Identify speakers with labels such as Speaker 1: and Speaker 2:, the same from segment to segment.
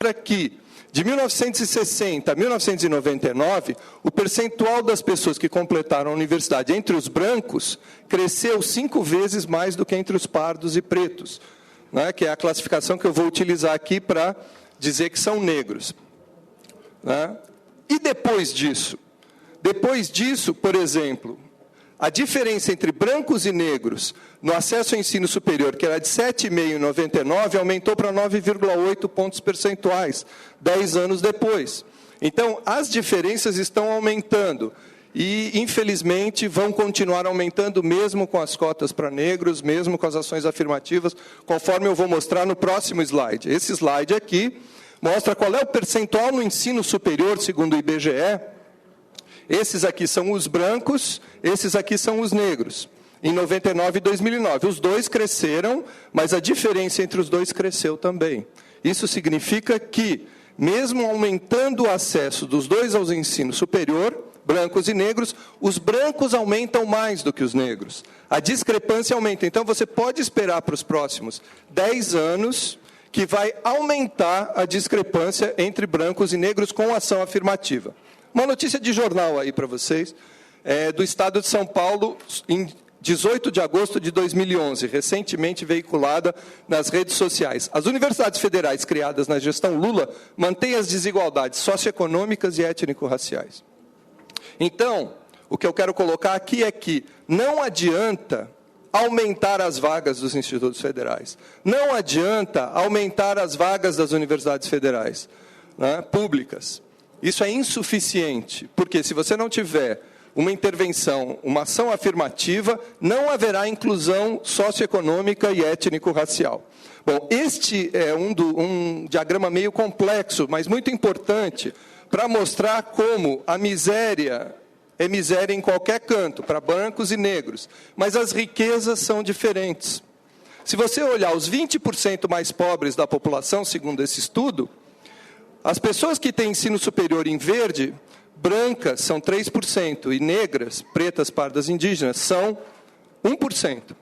Speaker 1: mostra que, de 1960 a 1999, o percentual das pessoas que completaram a universidade entre os brancos cresceu 5 vezes mais do que entre os pardos e pretos, né, que é a classificação que eu vou utilizar aqui para dizer que são negros. Né? E depois disso? Depois disso, por exemplo, a diferença entre brancos e negros no acesso ao ensino superior, que era de 7,5 em 99, aumentou para 9,8 pontos percentuais, 10 anos depois. Então, as diferenças estão aumentando e, infelizmente, vão continuar aumentando mesmo com as cotas para negros, mesmo com as ações afirmativas, conforme eu vou mostrar no próximo slide. Esse slide aqui mostra qual é o percentual no ensino superior, segundo o IBGE. Esses aqui são os brancos, esses aqui são os negros, em 99 e 2009. Os dois cresceram, mas a diferença entre os dois cresceu também. Isso significa que, mesmo aumentando o acesso dos dois ao ensino superior, brancos e negros, os brancos aumentam mais do que os negros. A discrepância aumenta. Então, você pode esperar para os próximos 10 anos que vai aumentar a discrepância entre brancos e negros com ação afirmativa. Uma notícia de jornal aí para vocês, do Estado de São Paulo, em 18 de agosto de 2011, recentemente veiculada nas redes sociais. As universidades federais criadas na gestão Lula mantêm as desigualdades socioeconômicas e étnico-raciais. Então, o que eu quero colocar aqui é que não adianta aumentar as vagas dos institutos federais. Não adianta aumentar as vagas das universidades federais, né, públicas. Isso é insuficiente, porque se você não tiver uma intervenção, uma ação afirmativa, não haverá inclusão socioeconômica e étnico-racial. Bom, este é um diagrama meio complexo, mas muito importante, para mostrar como a miséria é miséria em qualquer canto, para brancos e negros, mas as riquezas são diferentes. Se você olhar os 20% mais pobres da população, segundo esse estudo, as pessoas que têm ensino superior em verde, brancas são 3%, e negras, pretas, pardas, indígenas, são 1%.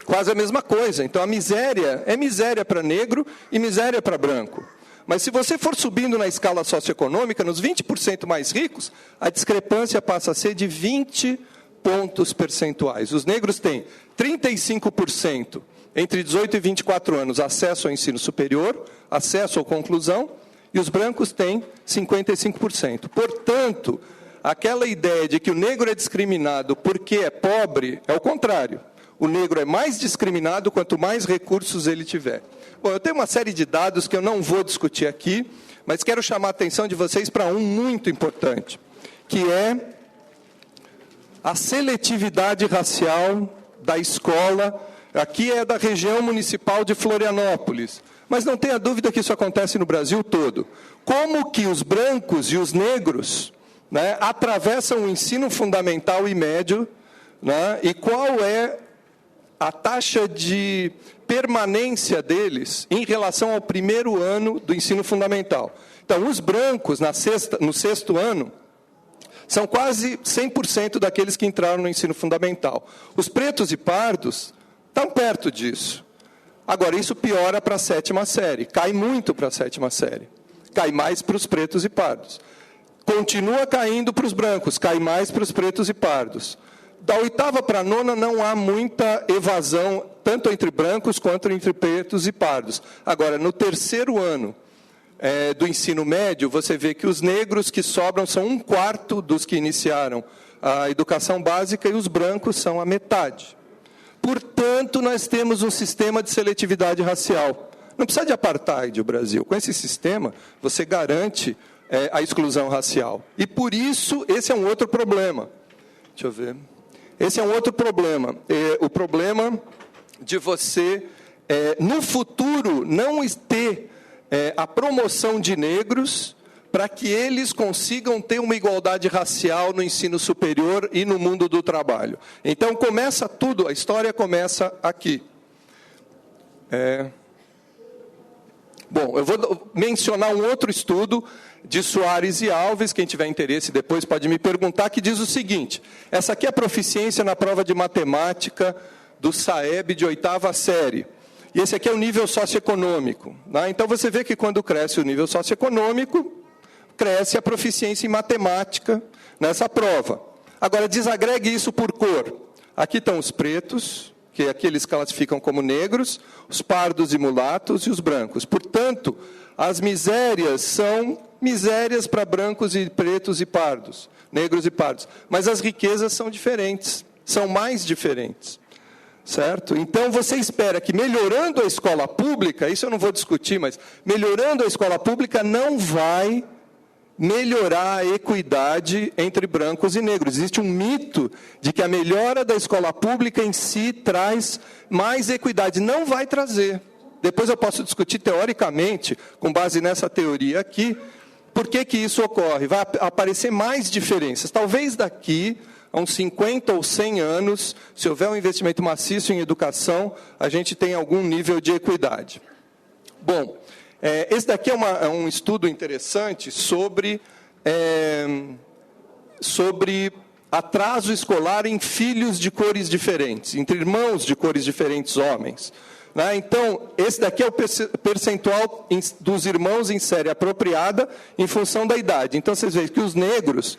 Speaker 1: Quase a mesma coisa. Então, a miséria é miséria para negro e miséria para branco. Mas se você for subindo na escala socioeconômica, nos 20% mais ricos, a discrepância passa a ser de 20 pontos percentuais. Os negros têm 35% entre 18 e 24 anos acesso ao ensino superior, acesso à conclusão, e os brancos têm 55%. Portanto, aquela ideia de que o negro é discriminado porque é pobre, é o contrário. O negro é mais discriminado quanto mais recursos ele tiver. Bom, eu tenho uma série de dados que eu não vou discutir aqui, mas quero chamar a atenção de vocês para um muito importante, que é a seletividade racial da escola. Aqui é da região municipal de Florianópolis. Mas não tenha dúvida que isso acontece no Brasil todo. Como que os brancos e os negros, né, atravessam o ensino fundamental e médio, né, e qual é a taxa de permanência deles em relação ao primeiro ano do ensino fundamental. Então, os brancos, no sexto ano, são quase 100% daqueles que entraram no ensino fundamental. Os pretos e pardos estão perto disso. Agora, isso piora para a 7ª série, cai muito para a 7ª série, cai mais para os pretos e pardos. Continua caindo para os brancos, cai mais para os pretos e pardos. Da 8ª para a 9ª não há muita evasão, tanto entre brancos quanto entre pretos e pardos. Agora, no terceiro ano do ensino médio, você vê que os negros que sobram são 1/4 dos que iniciaram a educação básica e os brancos são a metade. Portanto, nós temos um sistema de seletividade racial. Não precisa de apartheid o Brasil. Com esse sistema, você garante a exclusão racial. E, por isso, esse é um outro problema. Deixa eu ver. Esse é um outro problema. O problema de você, no futuro, não ter a promoção de negros para que eles consigam ter uma igualdade racial no ensino superior e no mundo do trabalho. Então, começa tudo, a história começa aqui. Bom, eu vou mencionar um outro estudo de Soares e Alves, quem tiver interesse depois pode me perguntar, que diz o seguinte: essa aqui é a proficiência na prova de matemática do SAEB de 8ª série. E esse aqui é o nível socioeconômico. Né? Então, você vê que quando cresce o nível socioeconômico, cresce a proficiência em matemática nessa prova. Agora, desagregue isso por cor. Aqui estão os pretos, que aqui eles classificam como negros, os pardos e mulatos e os brancos. Portanto, as misérias são misérias para brancos e pretos e pardos, negros e pardos. Mas as riquezas são diferentes, são mais diferentes. Certo? Então, você espera que melhorando a escola pública, isso eu não vou discutir, mas melhorando a escola pública não vai melhorar a equidade entre brancos e negros. Existe um mito de que a melhora da escola pública em si traz mais equidade. Não vai trazer. Depois eu posso discutir teoricamente, com base nessa teoria aqui, por que que isso ocorre. Vai aparecer mais diferenças. Talvez daqui a uns 50 ou 100 anos, se houver um investimento maciço em educação, a gente tem algum nível de equidade. Bom, esse daqui é um estudo interessante sobre atraso escolar em filhos de cores diferentes, entre irmãos de cores diferentes, homens. Né? Então, esse daqui é o percentual dos irmãos em série apropriada em função da idade. Então, vocês veem que os negros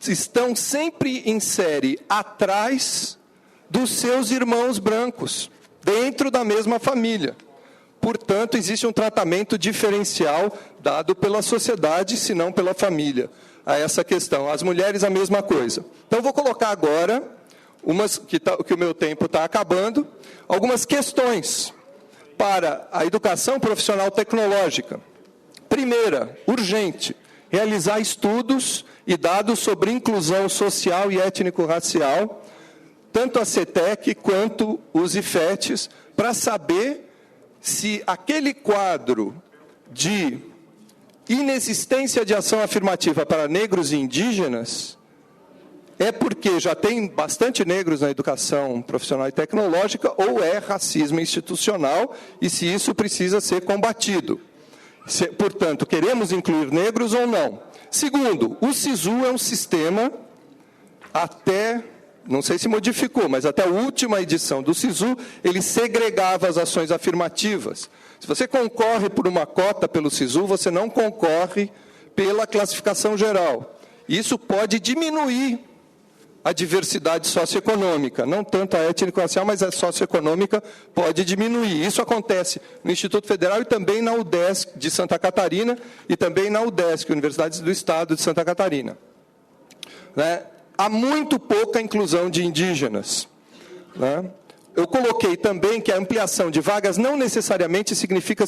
Speaker 1: estão sempre em série atrás dos seus irmãos brancos, dentro da mesma família. Portanto, existe um tratamento diferencial dado pela sociedade, se não pela família, a essa questão. As mulheres, a mesma coisa. Então, vou colocar agora, que o meu tempo está acabando, algumas questões para a educação profissional tecnológica. Primeira, urgente, realizar estudos e dados sobre inclusão social e étnico-racial, tanto a CETEC quanto os IFETs, para saber se aquele quadro de inexistência de ação afirmativa para negros e indígenas é porque já tem bastante negros na educação profissional e tecnológica ou é racismo institucional e se isso precisa ser combatido. Portanto, queremos incluir negros ou não? Segundo, o SISU é um sistema não sei se modificou, mas até a última edição do SISU, ele segregava as ações afirmativas. Se você concorre por uma cota pelo SISU, você não concorre pela classificação geral. Isso pode diminuir a diversidade socioeconômica, não tanto a étnico-racial, mas a socioeconômica pode diminuir. Isso acontece no Instituto Federal e também na UDESC de Santa Catarina e também na UDESC, Universidade do Estado de Santa Catarina. Né? Há muito pouca inclusão de indígenas. Né? Eu coloquei também que a ampliação de vagas não necessariamente significa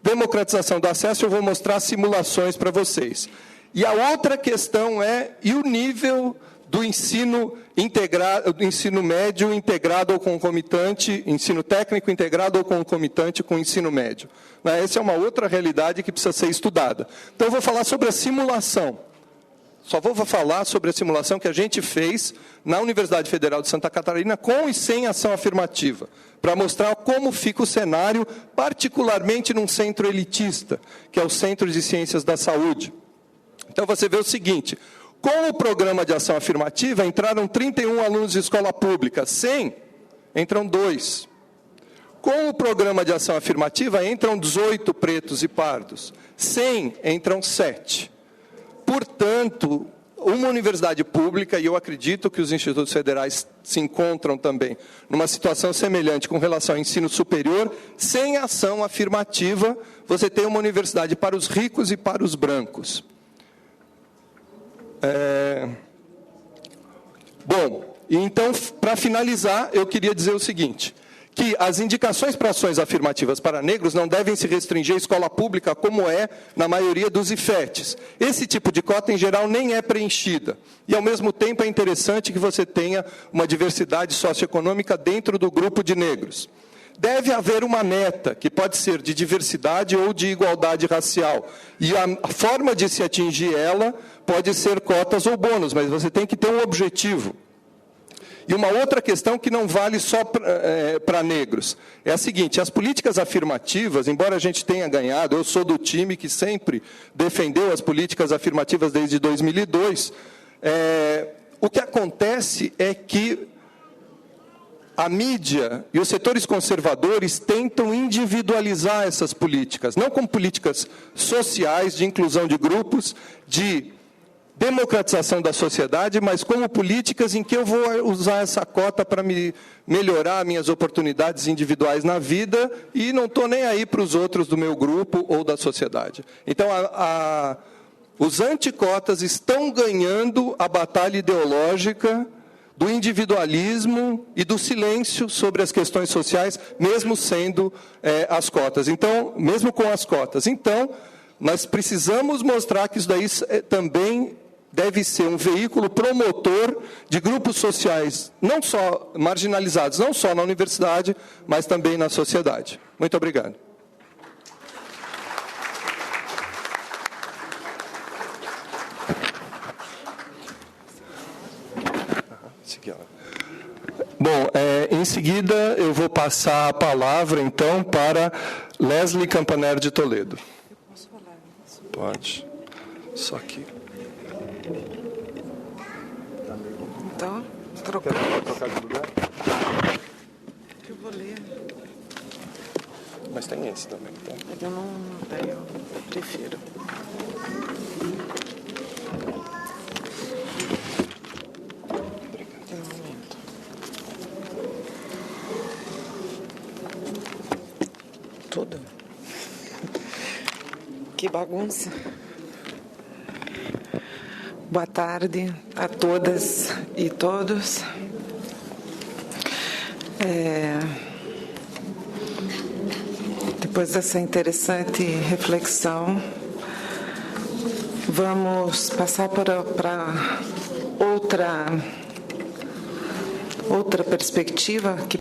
Speaker 1: democratização do acesso, eu vou mostrar simulações para vocês. E a outra questão e o nível do ensino integrado, do ensino médio integrado ou concomitante, ensino técnico integrado ou concomitante com o ensino médio. Né? Essa é uma outra realidade que precisa ser estudada. Então, eu vou falar sobre a simulação. Só vou falar sobre a simulação que a gente fez na Universidade Federal de Santa Catarina, com e sem ação afirmativa, para mostrar como fica o cenário, particularmente num centro elitista, que é o Centro de Ciências da Saúde. Então, você vê o seguinte: com o programa de ação afirmativa, entraram 31 alunos de escola pública, 100, entram 2. Com o programa de ação afirmativa, entram 18 pretos e pardos, 100, entram 7. Portanto, uma universidade pública, e eu acredito que os institutos federais se encontram também numa situação semelhante com relação ao ensino superior, sem ação afirmativa, você tem uma universidade para os ricos e para os brancos. Bom, então, para finalizar, eu queria dizer o seguinte: que as indicações para ações afirmativas para negros não devem se restringir à escola pública, como é na maioria dos IFETs. Esse tipo de cota, em geral, nem é preenchida. E, ao mesmo tempo, é interessante que você tenha uma diversidade socioeconômica dentro do grupo de negros. Deve haver uma meta, que pode ser de diversidade ou de igualdade racial. E a forma de se atingir ela pode ser cotas ou bônus, mas você tem que ter um objetivo. E uma outra questão que não vale só para negros é a seguinte: as políticas afirmativas, embora a gente tenha ganhado, eu sou do time que sempre defendeu as políticas afirmativas desde 2002, o que acontece é que a mídia e os setores conservadores tentam individualizar essas políticas, não como políticas sociais, de inclusão de grupos, de democratização da sociedade, mas como políticas em que eu vou usar essa cota para melhorar minhas oportunidades individuais na vida e não estou nem aí para os outros do meu grupo ou da sociedade. Então, os anticotas estão ganhando a batalha ideológica do individualismo e do silêncio sobre as questões sociais, mesmo sendo as cotas. Então, mesmo com as cotas. Então, nós precisamos mostrar que isso daí também deve ser um veículo promotor de grupos sociais, não só marginalizados, não só na universidade, mas também na sociedade. Muito obrigado. Bom, em seguida eu vou passar a palavra, então, para Leslie Campanella de Toledo.
Speaker 2: Eu posso falar?
Speaker 1: Pode. Só que...
Speaker 2: Então, trocar.
Speaker 1: Quer trocar de lugar?
Speaker 2: Eu vou ler.
Speaker 1: Mas tem esse também, tá?
Speaker 2: Eu não tenho, eu prefiro. Tudo. Que bagunça. Boa tarde a todas e todos. Depois dessa interessante reflexão, vamos passar para outra perspectiva que